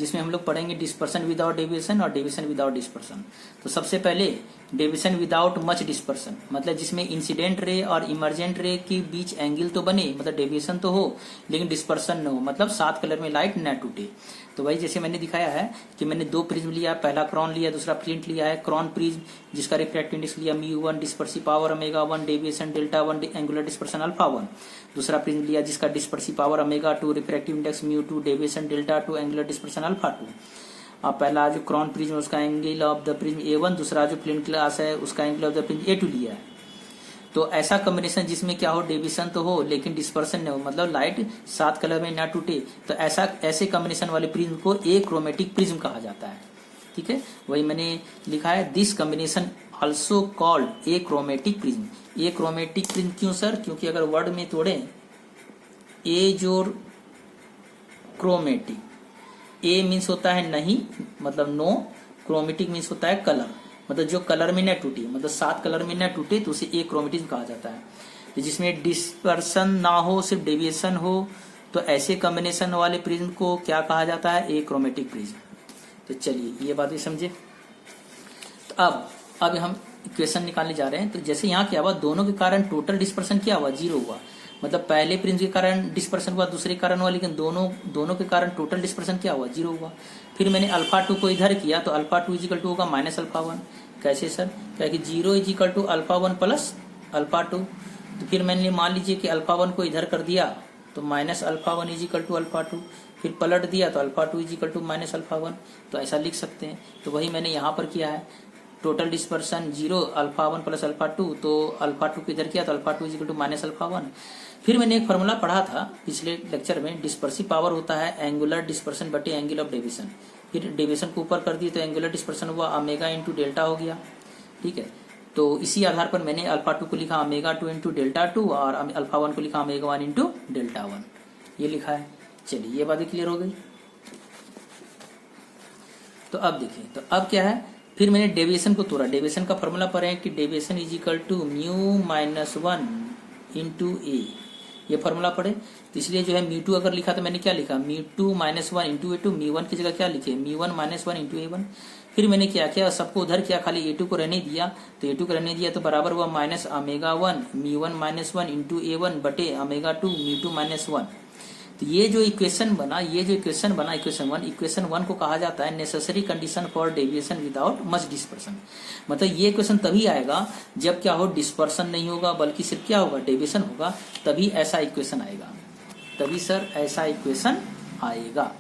जिसमें हम लोग पढ़ेंगे डिस्पर्सन विदाउट डेविएशन और डेविएशन विदाउट डिस्पर्सन। तो सबसे पहले डेविएशन विदाउट मच डिस्पर्सन, मतलब जिसमें इंसिडेंट रे और इमरजेंट रे के बीच एंगल तो बने, मतलब डेविएशन तो हो लेकिन डिस्पर्सन न हो, मतलब 7 कलर में लाइट न टूटे। तो वही जैसे मैंने दिखाया है कि मैंने 2 प्रिज्म लिया, पहला क्रॉन लिया, दूसरा फ्लिंट लिया है। क्रॉन प्रिज्म जिसका रिफ्रैक्टिव इंडेक्स लिया μ1, dispersive power ω1, deviation Δ1, angular dispersion α1। दूसरा प्रिज्म लिया जिसका dispersive power ω2, refractive index μ2, deviation Δ2, angular dispersion α2। अब पहला जो क्रॉन प्रिज्म उसका angle of the prism A1, दूसरा जो फ्लिंट ग्लास है उसका angle of the prism A2 लिया है। तो ऐसा कॉम्बिनेशन जिसमें क्या हो, डेविएशन तो हो लेकिन डिस्पर्सन न हो, मतलब लाइट 7 कलर में ना टूटे, तो ऐसे कॉम्बिनेशन वाले प्रिज्म को एक्रोमेटिक प्रिज्म कहा जाता है। ठीक है, वही मैंने लिखा है, this combination also called achromatic prism. Achromatic prism क्यों सर? क्योंकि अगर वर्ड में तोड़े एज और क्रोमेटिक, ए मीन्स होता है नहीं, मतलब नो, क्रोमेटिक मीन्स होता है कलर, मतलब जो कलर में न टूटे, मतलब 7 कलर में न टूटे तो उसे एक्रोमेटिज्म कहा जाता है। तो जिसमें डिस्पर्सन ना हो, सिर्फ डेविएशन हो, तो ऐसे कॉम्बिनेशन वाले प्रिज्म को क्या कहा जाता है? Achromatic prism. तो चलिए ये बात भी समझे। तो अब हम इक्वेशन निकालने जा रहे हैं। तो जैसे यहाँ क्या हुआ, दोनों के कारण टोटल डिस्पर्सन क्या हुआ? 0 हुआ, मतलब पहले प्रिज्म के कारण डिस्पर्सन हुआ, दूसरे कारण हुआ, लेकिन दोनों के कारण टोटल डिस्पर्सन क्या हुआ? 0 हुआ। फिर मैंने α2 को इधर किया तो α2 इजिकल टू होगा -α1। कैसे सर? क्या कि 0 इजिकल टू α1 प्लस α2। तो फिर मैंने मान लीजिए कि α1 को इधर कर दिया तो -α1 इजिकल टू α2, फिर पलट दिया तो α2 इजिकल टू -α1। तो ऐसा लिख सकते हैं। तो वही मैंने यहाँ पर किया है, टोटल डिस्पर्सन 0, α1 प्लस α2, तो α2 को इधर किया तो α2 इजिकल टू -α1। फिर मैंने एक फॉर्मूला पढ़ा था पिछले लेक्चर में, डिस्पर्सिव पावर होता है एंगुलर डिस्पर्सन बटे एंगल ऑफ डेविएशन। फिर डेविएशन को ऊपर कर दिए तो एंगुलर डिस्पर्सन हुआ ओमेगा इंटू डेल्टा हो गया। ठीक है, तो इसी आधार पर मैंने α2 को लिखा ω2 इंटू Δ2 और α1 को लिखा ω1 इंटू Δ1, ये लिखा है। चलिए ये बात क्लियर हो गई। तो अब देखिए, तो अब क्या है, फिर मैंने डेविएशन को तोड़ा। डेविएशन का फॉर्मूला पर है कि deviation is equal to μ-1 into A, ये फॉर्मूला पढ़े। तो इसलिए जो है μ2 अगर लिखा तो मैंने क्या लिखा, μ2 -1 इंटू A2, μ1 की जगह क्या लिखे, μ1 -1 इंटू A1। फिर मैंने क्या किया, सबको उधर किया, खाली A2 को रहने दिया। तो A2 को रहने दिया तो बराबर हुआ -ω1 μ1 -1 इंटू A1 बटे ω2 μ2 -1। तो ये जो इक्वेशन बना, इक्वेशन 1 को कहा जाता है necessary condition for deviation without much dispersion. मतलब ये इक्वेशन तभी आएगा जब क्या हो, डिस्पर्सन नहीं होगा बल्कि सिर्फ क्या होगा, डेविएशन होगा, तभी ऐसा इक्वेशन आएगा, तभी सर ऐसा इक्वेशन आएगा।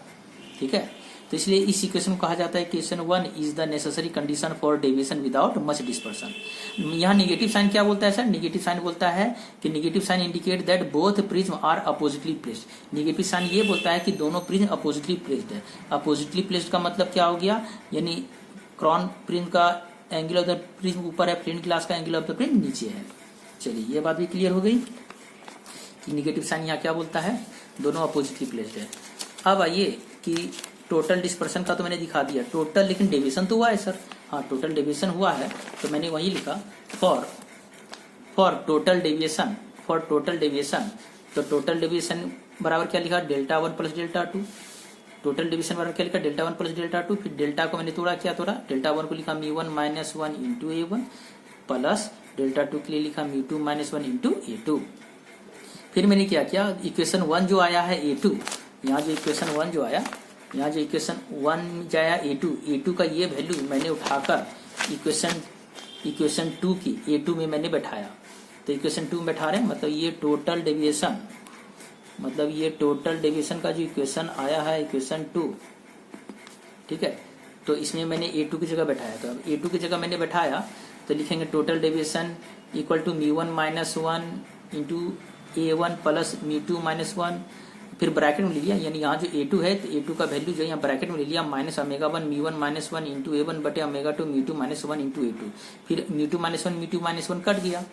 ठीक है, तो इसलिए इस इक्वेशन को कहा जाता है equation 1 is the necessary condition for deviation without much dispersion. यहाँ निगेटिव साइन क्या बोलता है सर? निगेटिव साइन बोलता है कि negative sign indicate that both prism are oppositely placed. Negative sign ये बोलता है कि दोनों प्रिज्म अपोजिटली प्लेस्ड है। अपोजिटली प्लेस्ड का मतलब क्या हो गया, यानी क्रॉन प्रिज्म का एंगल ऑफ द प्रिज्म ऊपर है, फ्लिंट ग्लास का एंगल ऑफ द प्रिज्म नीचे है। चलिए ये बात भी क्लियर हो गई कि निगेटिव साइन यहाँ क्या बोलता है, दोनों अपोजिटली प्लेस्ड है। अब आइए कि टोटल डिस्पर्सन का तो मैंने दिखा दिया, टोटल लेकिन डेविएशन तो हुआ है सर। हाँ, टोटल डेविएशन हुआ है, तो मैंने वही लिखा फॉर टोटल डेविएशन, तो टोटल डेविएशन बराबर क्या लिखा, Δ1 प्लस Δ2। टोटल डेविएशन बराबर क्या लिखा, Δ1 प्लस Δ2। फिर डेल्टा को मैंने तोड़ा, क्या तोड़ा, Δ1 को लिखा μ1 -1 इंटू A1 प्लस Δ2 के लिए लिखा μ2 -1 इंटू A2। फिर मैंने क्या किया, इक्वेशन 1 जो आया है A2, यहाँ जो इक्वेशन 1 जो आया, यहाँ जो इक्वेशन 1 जाया A2 का ये वैल्यू मैंने उठाकर इक्वेशन 2 की A2 में मैंने बैठाया। तो इक्वेशन 2 में बैठा रहे हैं, मतलब ये टोटल डेविएशन का जो इक्वेशन आया है इक्वेशन 2, ठीक है, तो इसमें मैंने A2 की जगह बैठाया। तो अब A2 की जगह मैंने बैठाया तो लिखेंगे total deviation equal to μ1 -1 into A1 plus μ2 -1, फिर ब्रैकेट में ले लिया, यानी यहाँ जो A2 है तो A2 का वैल्यू जो है यहाँ ब्रैकेट में ले लिया -ω1 μ1 -1 इंटू A1 बटे ω2 μ2 -1 इंटू A2। फिर μ2 -1 कट गया,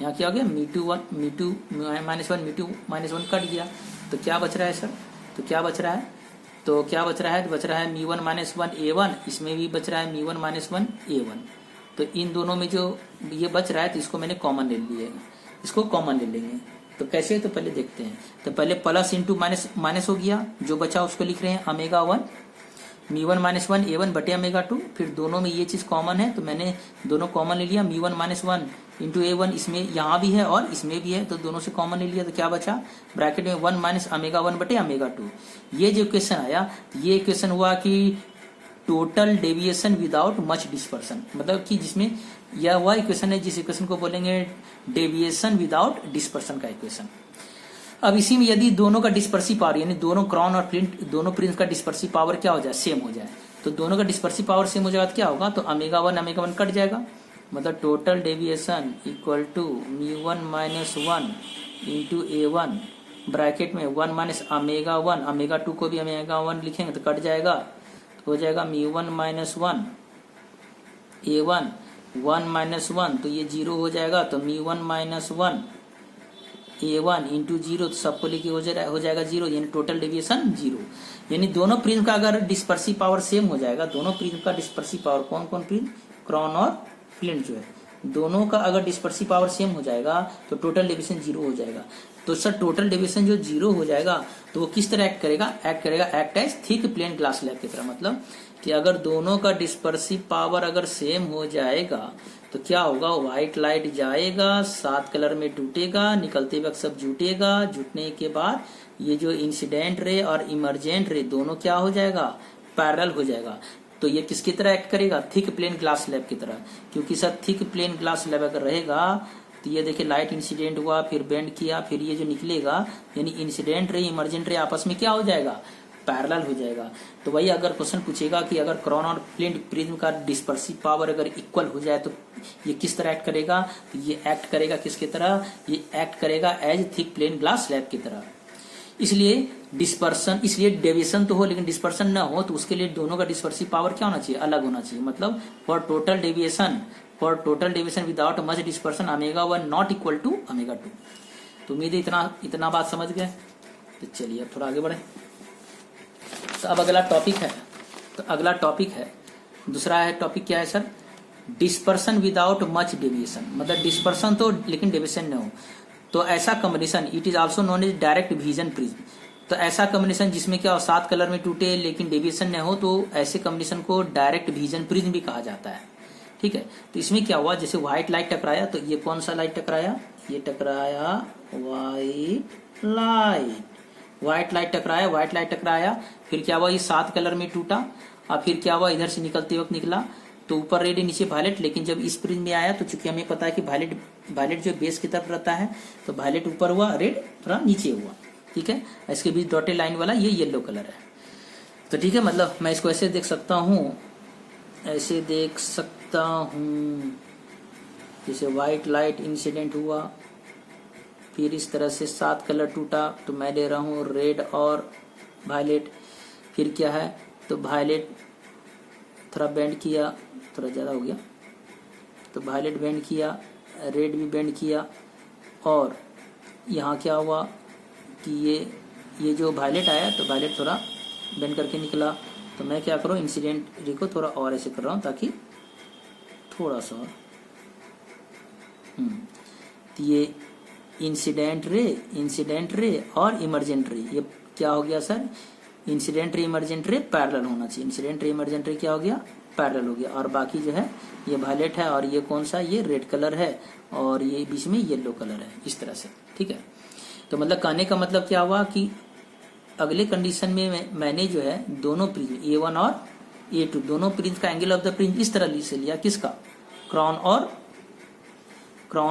यहाँ क्या हो गया, μ2 -1 कट गया। तो क्या बच रहा है सर, तो क्या बच रहा है μ1 -1 A1, इसमें भी बच रहा है μ1 -1 A1। तो इन दोनों में जो ये बच रहा है तो इसको मैंने कॉमन ले लिया, इसको कॉमन ले लेंगे। तो कैसे, तो पहले देखते हैं। तो पहले प्लस इंटू माइनस हो गया, जो बचा उसको लिख रहे हैं ω1 मी 1 माइनस 1 A1 बटे ओमेगा 2, फिर दोनों में ये चीज कॉमन है तो मैंने दोनों कॉमन ले लिया, मी 1 माइनस 1 इंटू A1, इसमें यहाँ भी है और इसमें भी है तो दोनों से कॉमन ले लिया, तो क्या बचा ब्रैकेट में 1 माइनस ओमेगा 1 बटे ओमेगा 2। ये जो इक्वेशन आया, ये इक्वेशन हुआ कि total deviation without much dispersion, मतलब कि जिसमें यह वह इक्वेशन है जिस इक्वेशन को बोलेंगे डेविएशन विदाउट डिस्पर्सन का इक्वेशन। अब इसी में यदि दोनों का डिस्पर्सिव पावर यानी दोनों क्रॉन और फ्लिंट दोनों प्रिंस का डिस्पर्सिव पावर क्या हो जाए, सेम हो जाए, तो दोनों का डिस्पर्सिव पावर सेम हो जाएगा तो क्या होगा, तो ओमेगा 1 कट जाएगा, मतलब टोटल डेविएशन इक्वल टू मी 1 माइनस 1 इंटू A1 ब्रैकेट में 1 माइनस ओमेगा 1, ओमेगा 2 को भी ओमेगा 1 लिखेंगे तो कट जाएगा, तो हो जाएगा मी 1 माइनस 1 A1 1 माइनस 1 तो ये 0 हो जाएगा, तो मी 1 माइनस 1 A1 इंटू 0 तो सबको लेके हो जाएगा 0, यानी टोटल डेविएशन 0। यानी दोनों प्रिज्म का अगर डिस्पर्सिव पावर सेम हो जाएगा, दोनों प्रिज्म का डिस्पर्सिव पावर कौन कौन प्रिज्म, क्रॉन और फ्लिंट जो है, दोनों का अगर डिस्पर्सिव पावर सेम हो जाएगा तो टोटल डेविएशन 0 हो जाएगा। तो सर टोटल डेविएशन जो 0 हो जाएगा तो वो किस तरह एक्ट करेगा, act as thick plane glass slab की तरह, मतलब कि अगर दोनों का डिस्पर्सिव पावर अगर सेम हो जाएगा तो क्या होगा, व्हाइट लाइट जाएगा, 7 कलर में टूटेगा, निकलते वक्त सब जुटेगा, जुटने के बाद ये जो इंसिडेंट रे और इमरजेंट रे दोनों क्या हो जाएगा, पैरेलल हो जाएगा। तो ये किसकी तरह एक्ट करेगा, थिक प्लेन ग्लास स्लैब की तरह, क्योंकि sir thick plane glass slab अगर रहेगा तो ये देखिए लाइट इंसिडेंट हुआ, फिर बेंड किया, फिर ये जो निकलेगा यानी इंसिडेंट रे इमरजेंट रे आपस में क्या हो जाएगा, पैरेलल हो जाएगा। तो वही अगर क्वेश्चन पूछेगा कि अगर क्रॉन और फ्लिंट प्रिज्म का डिस्पर्सिव पावर अगर इक्वल हो जाए तो ये किस तरह एक्ट करेगा, तो ये एक्ट करेगा किसकी तरह, ये एक्ट करेगा as thick plane glass slab की तरह। इसलिए डेविएशन तो हो लेकिन डिस्पर्सन ना हो, तो उसके लिए दोनों का डिस्पर्सिव पावर क्या होना चाहिए, अलग होना चाहिए। मतलब for total deviation without much dispersion omega 1 not equal to omega 2। तो उम्मीद है इतना बात समझ गए। तो चलिए अब थोड़ा आगे बढ़े। तो अब अगला टॉपिक है दूसरा है टॉपिक क्या है sir, dispersion without much deviation, मतलब डिस्पर्सन तो लेकिन डेविएशन न हो, तो ऐसा combination it is also known as direct vision prism. तो ऐसा कॉम्बिनेशन जिसमें क्या 7 कलर में टूटे लेकिन डेविएशन न हो, तो ऐसे कॉम्बिनेशन को डायरेक्ट विजन प्रिज्म भी कहा जाता है। ठीक है, तो इसमें क्या हुआ, जैसे व्हाइट लाइट टकराया, तो ये कौन सा लाइट टकराया, ये टकराया व्हाइट लाइट टकराया, फिर क्या हुआ, ये 7 कलर में टूटा, और फिर क्या हुआ, इधर से निकलते वक्त निकला तो ऊपर रेड नीचे वायलेट, लेकिन जब इस प्रिज्म में आया तो चूंकि हमें पता है कि वायलेट जो बेस की तरफ रहता है, तो वायलेट ऊपर हुआ, रेड थोड़ा नीचे हुआ। ठीक है, इसके बीच डॉटेड लाइन वाला ये येलो कलर है। तो ठीक है, मतलब मैं इसको ऐसे देख सकता हूँ, जैसे व्हाइट लाइट इंसिडेंट हुआ, फिर इस तरह से 7 कलर टूटा, तो मैं ले रहा हूँ रेड और वायलेट, फिर क्या है, तो वायलेट थोड़ा बेंड किया, थोड़ा ज़्यादा हो गया, तो वायलेट बेंड किया, रेड भी बेंड किया, और यहाँ क्या हुआ कि ये जो वायलेट आया तो वायलेट थोड़ा बेंड करके निकला, तो मैं क्या करूँ, इंसिडेंट रे को थोड़ा और ऐसे कर रहा हूँ ताकि थोड़ा सा और तो ये इंसिडेंट रे और इमरजेंट रे, ये क्या हो गया sir, incident ray emergent ray parallel होना चाहिए, इंसिडेंट रे इमरजेंट रे क्या हो गया, पैरेलल हो गया, और बाकी जो है ये वायलेट है और ये कौन सा, ये रेड कलर है और ये बीच में येलो कलर है, इस तरह से। ठीक है, तो मतलब कहने का मतलब क्या हुआ कि अगले कंडीशन में मैंने जो है दोनों प्रिज्म A1 और A2 दोनों प्रिज्म का एंगल ऑफ द प्रिज्म इस तरह से लिया, किसका, क्रॉन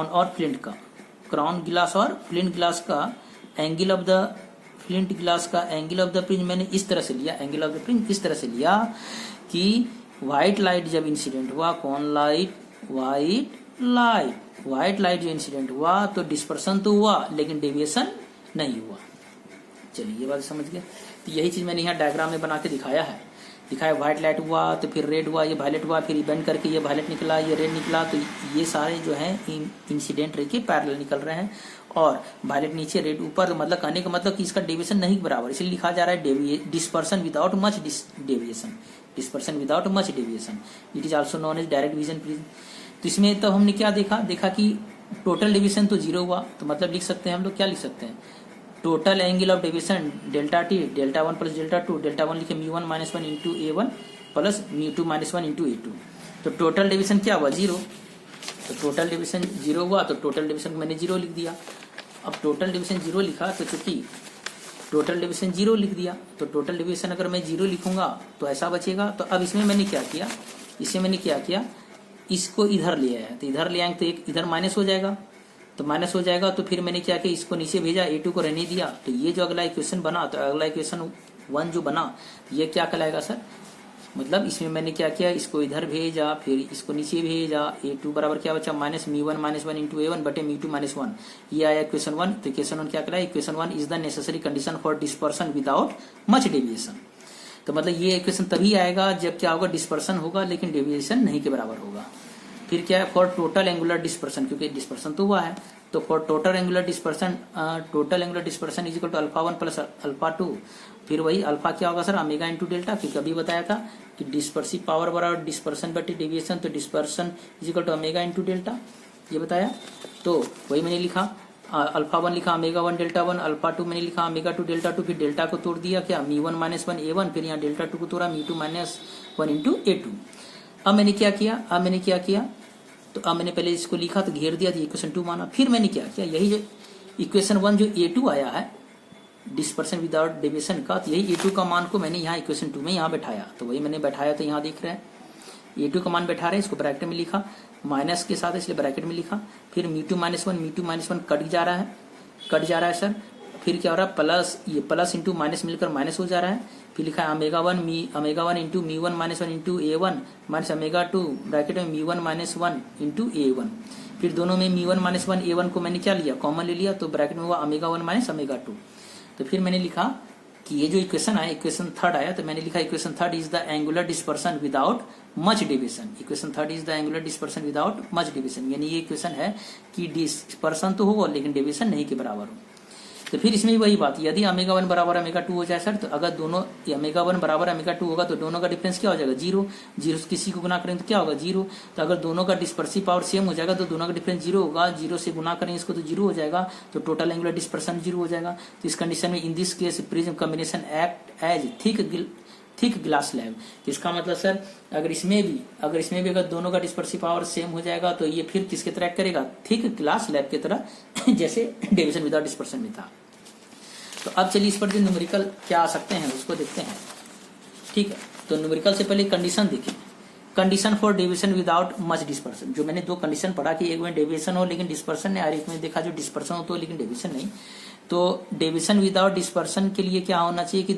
और फ्लिंट का, क्रॉन ग्लास और फ्लिंट ग्लास का एंगल ऑफ द प्रिज्म मैंने इस तरह से लिया, एंगल ऑफ द प्रिज्म इस तरह से लिया कि व्हाइट लाइट जब इंसिडेंट हुआ, कौन लाइट, व्हाइट लाइट जो इंसिडेंट हुआ तो डिस्पर्सन तो हुआ लेकिन डेविएशन नहीं हुआ। चलिए ये बात समझ गए। तो यही चीज मैंने यहाँ डायग्राम में बना के दिखाया, व्हाइट लाइट हुआ तो फिर रेड हुआ, ये वायलेट हुआ, फिर बेंड करके ये वायलेट निकला, ये रेड निकला, तो ये सारे जो है इंसिडेंट रे के पैरेलल निकल रहे हैं, और वायलेट नीचे रेड ऊपर, तो मतलब कहने का मतलब कि इसका डेविएशन नहीं बराबर, इसलिए लिखा जा रहा है dispersion without much deviation, it is also known as direct vision prism. तो इसमें तो हमने क्या देखा कि टोटल डेविएशन तो 0 हुआ, तो मतलब लिख सकते हैं हम लोग, क्या लिख सकते हैं, total angle of deviation delta T, delta 1 plus delta 2, delta 1 लिखे म्यू 1 माइनस 1 इंटू ए 1 प्लस म्यू 2 माइनस 1 इंटू ए 2। तो टोटल डेविएशन क्या हुआ? 0। तो टोटल डेविएशन 0 हुआ, तो टोटल डेविएशन मैंने 0 लिख दिया। अब टोटल डेविएशन 0 लिखा, तो चूंकि टोटल डेविएशन 0 लिख दिया, तो टोटल डेविएशन अगर मैं 0 लिखूंगा तो ऐसा बचेगा। तो अब इसमें मैंने क्या किया, इसको इधर ले आया, तो इधर ले आएंगे तो एक इधर माइनस हो जाएगा, तो माइनस हो जाएगा। तो फिर मैंने क्या किया, इसको नीचे भेजा, a2 को रहने दिया। तो ये जो अगला इक्वेशन बना, तो अगला इक्वेशन 1 जो बना, ये क्या कहलाएगा सर? मतलब इसमें मैंने क्या किया, इसको इधर भेजा, फिर इसको नीचे भेजा। a2 बराबर क्या बचा, minus mu 1 minus 1 into a1 बटे म्यू 2 माइनस 1। ये आया इक्वेशन 1। तो इक्वेशन 1 क्या कहलाए? Equation 1 is the necessary condition for dispersion without much deviation. तो मतलब ये इक्वेशन तभी आएगा जब क्या होगा, डिस्पर्सन होगा लेकिन डेविएशन नहीं के बराबर होगा। फिर क्या है, फॉर टोटल एंगुलर डिस्पर्सन, क्योंकि डिस्पर्सन तो हुआ है। तो for total angular dispersion is equal to alpha 1 plus alpha 2। फिर वही अल्फा क्या होगा सर, ओमेगा इंटू डेल्टा। क्योंकि अभी बताया था कि डिस्पर्सिव पावर बराबर डिस्पर्सन बटे डेविएशन, तो dispersion is equal to omega into delta, ये बताया। तो वही मैंने लिखा, अल्फा 1 लिखा ओमेगा 1 डेल्टा 1, अल्फा 2 मैंने लिखा ओमेगा 2 डेल्टा 2। फिर डेल्टा को तोड़ दिया क्या, म्यू 1 माइनस 1 a1, फिर यहाँ डेल्टा 2 को तोड़ा म्यू 2 माइनस 1 इंटू a2। अब मैंने क्या किया, तो अब मैंने पहले इसको लिखा तो घेर दिया, तो इक्वेशन 2 माना। फिर मैंने क्या किया, यही जो इक्वेशन 1 जो a2 आया है डिस्पर्सन विदाउट डेविएशन का, तो यही a2 का मान को मैंने यहाँ इक्वेशन 2 में यहाँ बैठाया। तो वही मैंने बैठाया, तो यहाँ दिख रहा है a2 का मान बैठा रहे, इसको ब्रैकेट में लिखा, माइनस के साथ इसलिए ब्रैकेट में लिखा। फिर म्यू 2 माइनस 1 कट जा रहा है सर। फिर क्या हो रहा है, प्लस, ये प्लस इंटू माइनस मिलकर माइनस हो जा रहा है। फिर लिखा है omega 1 into mu 1 minus 1 into a1 minus omega 2 bracket में म्यू 1 माइनस 1 इंटू a1। फिर दोनों में म्यू 1 माइनस 1 a1 को मैंने क्या लिया, कॉमन ले लिया, तो ब्रैकेट में हुआ ओमेगा 1 माइनस ओमेगा 2। तो फिर मैंने लिखा कि ये जो इक्वेशन आया, इक्वेशन 3 आया, तो मैंने लिखा equation 3 is the angular dispersion without much deviation. Equation 3 is the angular dispersion without much deviation, यानी ये इक्वेशन है कि डिस्पर्सन तो होगा लेकिन डेविएशन नहीं के बराबर हो। तो फिर इसमें भी वही बात, यदि ओमेगा 1 बराबर ओमेगा 2 हो जाए सर, तो अगर दोनों ओमेगा 1 बराबर ओमेगा 2 होगा तो दोनों का डिफरेंस क्या हो जाएगा, 0। 0 से किसी को गुना करेंगे तो क्या होगा, 0। तो अगर दोनों का डिस्पर्सिव पावर सेम हो जाएगा तो दोनों का डिफरेंस 0 होगा। 0 से गुना करेंगे इसको तो 0 हो जाएगा, तो टोटल एंगुलर डिस्पर्सन 0 हो जाएगा। तो इस कंडीशन में in this case prism combination act as thick glass slab. इसका मतलब सर अगर इसमें भी अगर दोनों का डिस्पर्सिव पावर सेम हो जाएगा तो ये फिर किसके तरह करेगा, थिक ग्लास स्लैब की तरह जैसे डेविएशन विदाउट डिस्पर्सन में था। तो अब चलिए इस पर जो न्यूमेरिकल क्या आ सकते हैं उसको देखते हैं, ठीक है। तो न्यूमेरिकल से पहले कंडीशन देखें, condition for deviation without much dispersion. जो मैंने दो कंडीशन पढ़ा कि एक में डेविएशन हो लेकिन डिस्पर्सन नहीं, और एक में देखा जो डिस्पर्सन हो तो लेकिन डेविएशन नहीं। तो डेविएशन विदाउट डिस्पर्सन के लिए क्या होना चाहिए कि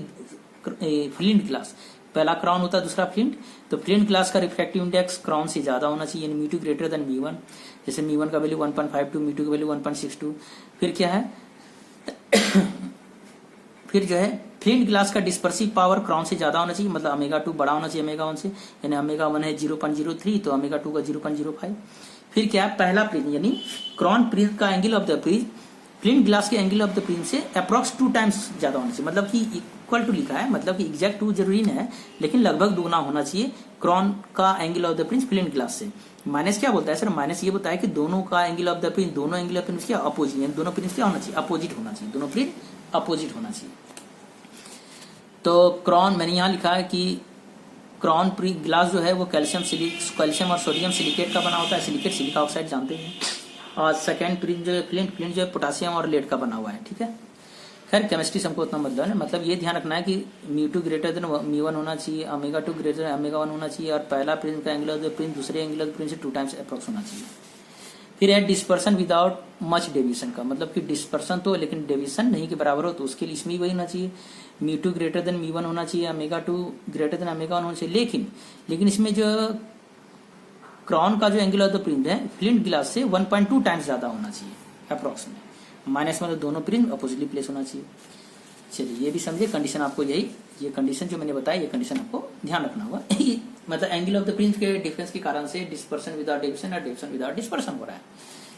फ्लिंट ग्लास, पहला क्राउन होता है दूसरा फ्लिंट। तो फ्लिंट ग्लास का रिफ्रैक्टिव इंडेक्स क्राउन से ज्यादा होना चाहिए, यानी म्यू 2 ग्रेटर देन म्यू 1। जैसे म्यू 1 का वैल्यू 1.52, म्यू 2 का वैल्यू 1.62। फिर क्या है फिर जो है फ्लिंट ग्लास का डिस्पर्सिव पावर क्राउन से ज्यादा होना चाहिए, मतलब ओमेगा 2 बड़ा होना चाहिए ओमेगा 1 से, यानी ओमेगा 1 है 0.03 तो ओमेगा 2 का 0.05। फिर क्या है, पहला प्रिज्म यानी क्राउन प्रिज्म का angle of the prism flint glass के एंगल ऑफ द प्रिज्म से अप्रॉक्स 2 टाइम्स ज्यादा होना चाहिए। मतलब कि इक्वल टू लिखा है, मतलब कि एग्जैक्ट 2 जरूरी नहीं है लेकिन लगभग दुगना होना चाहिए क्राउन का angle of the prism flint glass से। माइनस क्या बोलता है सर, माइनस ये बताया है कि दोनों का एंगल ऑफ द प्रिज्म, दोनों एंगल ऑफ प्रिज्म क्या अपोजिट, यानी दोनों प्रिज्म क्या होना चाहिए, अपोजिट होना चाहिए, दोनों प्रिज्म अपोजिट होना चाहिए। तो क्राउन मैंने यहाँ लिखा है कि क्राउन ग्लास जो है वो कैल्शियम और सोडियम सिलिकेट का बना होता है, सिलिकेट सिलिका ऑक्साइड जानते हैं। और सेकेंड प्रिज्म जो है फ्लिंट जो है पोटासियम और लेड का बना हुआ है, ठीक है। खैर केमिस्ट्री से हमको उतना मतलब है, मतलब ये ध्यान रखना है कि म्यू 2 ग्रेटर देन म्यू 1 होना चाहिए, ओमेगा 2 ग्रेटर देन ओमेगा 1 होना चाहिए, और पहला प्रिज्म का एंगल ऑफ द प्रिज्म दूसरे एंगल ऑफ द प्रिज्म से 2 टाइम्स अप्रॉक्स होना चाहिए। फिर है डिस्पर्सन विदाउट मच डेविएशन का, मतलब कि डिस्पर्सन तो लेकिन डेविएशन नहीं के बराबर हो, तो उसके लिए इसमें वही होना चाहिए, म्यू 2 ग्रेटर देन म्यू 1 होना चाहिए, ओमेगा 2 ग्रेटर देन ओमेगा 1 होना चाहिए। लेकिन इसमें जो क्राउन का जो एंगल ऑफ द प्रिज्म है फ्लिंट ग्लास से 1.2 टाइम्स ज्यादा होना चाहिए अप्रॉक्स में, माइनस मतलब दोनों प्रिज्म अपोजिटली प्लेस होना चाहिए। चलिए ये भी समझे, कंडीशन आपको ये कंडीशन जो मैंने बताया ये कंडीशन आपको ध्यान रखना होगा। मतलब एंगल ऑफ द प्रिज्म के डिफरेंस के कारण से डिस्पर्सन विदाउट डेविएशन और डेविएशन विदाउट डिस्पर्सन हो रहा है।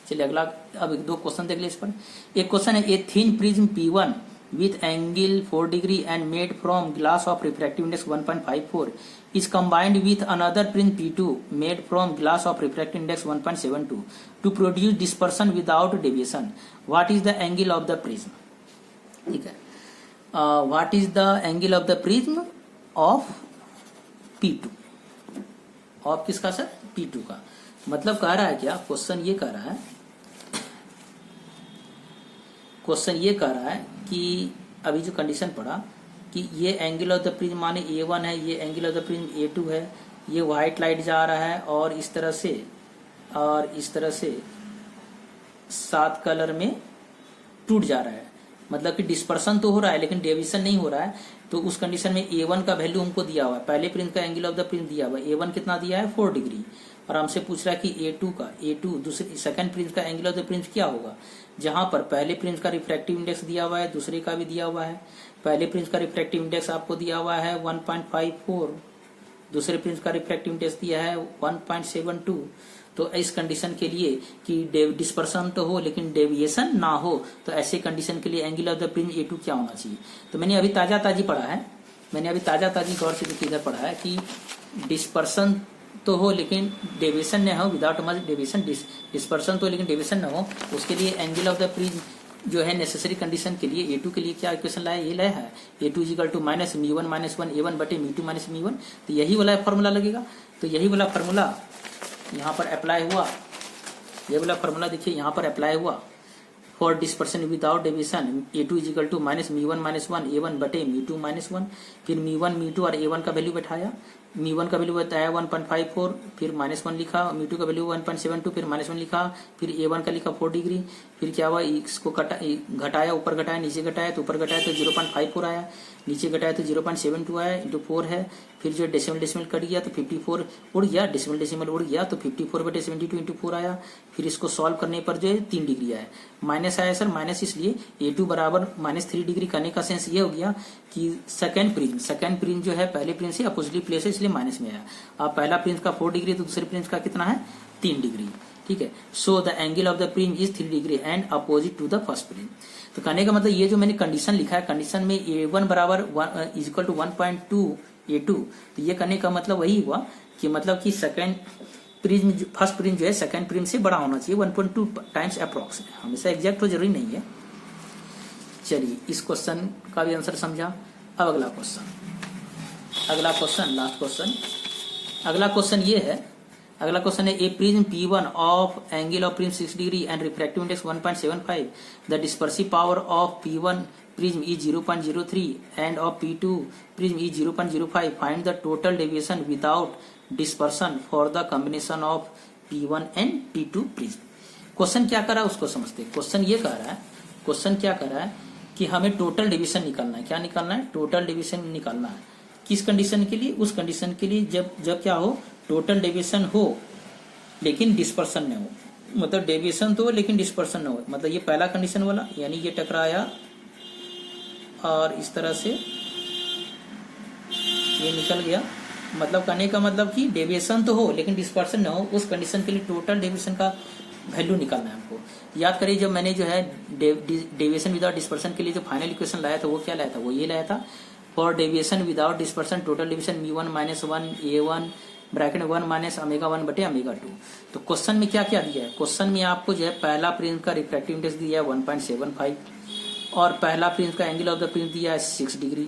चलिए अगला, अब एक दो क्वेश्चन देख ले इस पर। एक क्वेश्चन है, a thin prism P1 with angle 4 degree and made from glass of refractive index 1.54 is combined with another prism P2 made from glass of refractive index 1.72 to produce dispersion without deviation. What is the angle of the prism? ठीक है। What is the angle of the prism of P2, of किसका sir? P2 का। मतलब कह रहा है क्या, question ये कह रहा है, क्वेश्चन ये कह रहा है कि अभी जो कंडीशन पड़ा कि ये एंगल ऑफ द प्रिज्म माने A1 है, ये angle of the prism A2 है, ये व्हाइट लाइट जा रहा है और इस तरह से 7 कलर में टूट जा रहा है। मतलब कि डिस्पर्सन तो हो रहा है लेकिन डेविएशन नहीं हो रहा है। तो उस कंडीशन में A1 का वैल्यू हमको दिया हुआ है, पहले प्रिज्म का एंगल ऑफ द प्रिज्म दिया हुआ है, A1 कितना दिया है 4 डिग्री, और हमसे पूछ रहा है कि A2 दूसरे सेकंड प्रिज्म का एंगल ऑफ द प्रिज्म क्या होगा, जहां पर पहले प्रिज्म का रिफ्रैक्टिव इंडेक्स दिया हुआ है, दूसरे का भी दिया हुआ है। पहले प्रिज्म का रिफ्रैक्टिव इंडेक्स आपको दिया हुआ है 1.54, दूसरे प्रिज्म का रिफ्रैक्टिव इंडेक्स दिया है 1.72। तो इस कंडीशन के लिए कि डिस्पर्सन तो हो लेकिन डेविएशन ना हो, तो ऐसे कंडीशन के लिए angle of the prism A2 क्या होना चाहिए। तो मैंने अभी ताजी पढ़ा है, गौर से किधर पढ़ा है कि डिस्पर्सन तो हो लेकिन डेविएशन न हो, विदाउट मच डेविएशन, डिस्पर्सन तो लेकिन डेविएशन न हो, उसके लिए एंगल ऑफ द प्रिज्म जो है नेसेसरी कंडीशन के लिए A2 के लिए क्या इक्वेशन लाया, ये लाया है A2 equal to minus μ1 minus 1 A1 बटे μ2 माइनस μ1। तो यही वाला फॉर्मूला लगेगा। तो यही वाला फॉर्मूला यहाँ पर अप्लाई हुआ, ये वाला फॉर्मूला देखिए यहाँ पर अप्लाई हुआ for dispersion without deviation A2 equal to minus μ1 minus 1 A1 बटे μ2 माइनस 1। फिर μ1 μ2 और A1 का वैल्यू बैठाया, μ1 का वैल्यू बताया 1.54, फिर माइनस 1 लिखा, μ2 का वैल्यू 1.72, फिर माइनस 1 लिखा, फिर A1 का लिखा 4 डिग्री। फिर क्या हुआ, इसको घटाया, ऊपर घटाया नीचे घटाया, तो ऊपर घटाया तो 0.54 आया, नीचे घटाया तो 0.72 आया, इंटू 4 है। फिर जो डेसिमल कट गया तो 54 उड़ गया, डेसिमल उड़ गया तो 54 बटे 72 इंटू 4 आया। फिर इसको सॉल्व करने पर जो है 3 डिग्री आया। माइनस आया सर, माइनस इसलिए A2 बराबर माइनस 3 डिग्री करने का सेंस ये हो गया कि सेकंड प्रिज्म जो है पहले प्रिज्म से अपोजिटली प्लेस है, इसलिए माइनस में आया। अब पहला प्रिज्म का 4 डिग्री तो दूसरे प्रिज्म का कितना है 3 डिग्री। ठीक है। So the angle of the prism is 3 degree and opposite to the first prism. तो कहने का मतलब ये जो मैंने कंडीशन लिखा है, कंडीशन में A1 बराबर इज इक्वल टू 1.2 A2, तो ये करने का मतलब वही हुआ कि मतलब कि सेकंड प्रिज्म फर्स्ट प्रिज्म जो है सेकंड प्रिज्म से बड़ा होना चाहिए 1.2 टाइम्स अप्रॉक्स। हमेशा एग्जैक्ट तो जरूरी नहीं है। चलिए इस क्वेश्चन का भी आंसर समझा। अब अगला क्वेश्चन लास्ट क्वेश्चन। अगला क्वेश्चन ये है, अगला क्वेश्चन है a prism P1 of angle of prism 6 degree and refractive index 1.75, the dispersive power of P1 prism is 0.03 and of P2 prism is 0.05. Find the total deviation without dispersion for the combination of P1 and P2 prism. Question क्या कर रहा है उसको समझते हैं। Question क्या कर रहा है कि हमें टोटल डेविएशन निकालना है। क्या निकालना है? टोटल डेविएशन निकालना है। किस कंडीशन के लिए? उस कंडीशन के लिए जब क्या हो, टोटल डेविएशन हो लेकिन डिस्पर्सन न हो। मतलब डेविएशन तो हो लेकिन डिस्पर्सन न हो। मतलब ये पहला कंडीशन वाला, यानी ये टकराया और इस तरह से ये निकल गया। मतलब कहने का मतलब कि डेविएशन तो हो लेकिन डिस्पर्सन न हो, उस कंडीशन के लिए टोटल डेविएशन का वैल्यू निकालना है हमको। याद करिए जब मैंने जो है डेविएशन विदाउट डिस्पर्सन के लिए जो फाइनल इक्वेशन लाया था वो क्या लाया था? वो ये लाया था, for deviation without dispersion total deviation μ1 minus 1 A1 bracket 1 minus ω1 बटे ω2। तो क्वेश्चन में क्या क्या दिया है? क्वेश्चन में आपको जो है पहला प्रिज्म का रिफ्रैक्टिव इंडेक्स दिया है 1.75 और पहला प्रिज्म का एंगल ऑफ द प्रिज्म दिया है 6 डिग्री।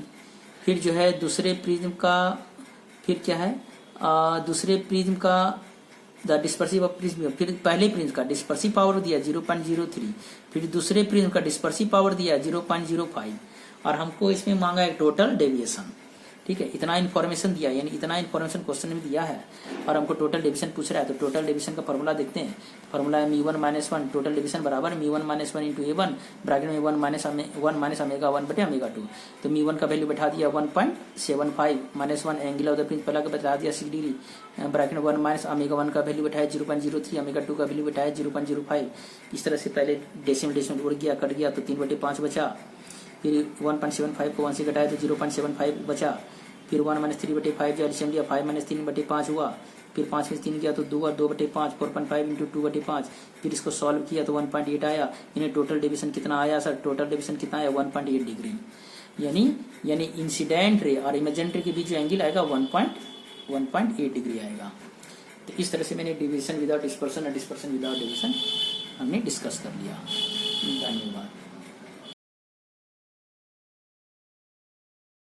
फिर जो है दूसरे प्रिज्म का फिर क्या है, दूसरे प्रिज्म का द डिस्पर्सिव ऑफ प्रिज्म, फिर पहले प्रिज्म का डिस्पर्सिव पावर दिया 0.03, फिर दूसरे प्रिज्म का डिस्पर्सिव पावर दिया 0.05 और हमको इसमें मांगा है टोटल डेविएशन। ठीक है, इतना इन्फॉर्मेशन दिया, यानी इतना इन्फॉर्मेशन क्वेश्चन में दिया है और हमको टोटल डेविएशन पूछ रहा है। तो टोटल डेविएशन का फॉर्मूला देखते हैं। फॉर्मूला है μ1 माइनस 1, टोटल डेविएशन बराबर μ1 माइनस 1 इंटू A1 ब्रैकेट में 1 माइनस ω1 बटे ω2। तो μ1 का वैल्यू बैठा दिया 1.75 minus 1 angle of the prism पहला का बैठा दिया 6 डिग्री ब्रैकेट 1 माइनस ω1 का वैल्यू बैठाया 0.03, ω2 का वैल्यू बैठाया 0.05। इस तरह से पहले डेसिमल उड़ गया, कट गया तो 3/5 बचा। फिर 1.75 को 1 से घटाया तो 0.75 बचा। फिर 1 माइनस 3/5 जो एलसीएम लिया 5 माइनस 3/5 हुआ। फिर 5 में 3 गया तो 2 और 2/5 4.5 इंटू 2/5। फिर इसको सॉल्व किया तो 1.8 आया। इन्हें टोटल डेविएशन कितना आया सर? टोटल डेविएशन कितना आया? 1.8 डिग्री। यानी इंसिडेंट रे और इमेजिनरी रे के बीच जो एंगल आएगा 1.8 डिग्री आएगा। तो इस तरह से मैंने डेविएशन विदाउट डिस्पर्सन और डिस्पर्सन विदाउट डेविएशन हमने डिस्कस कर लिया। धन्यवाद।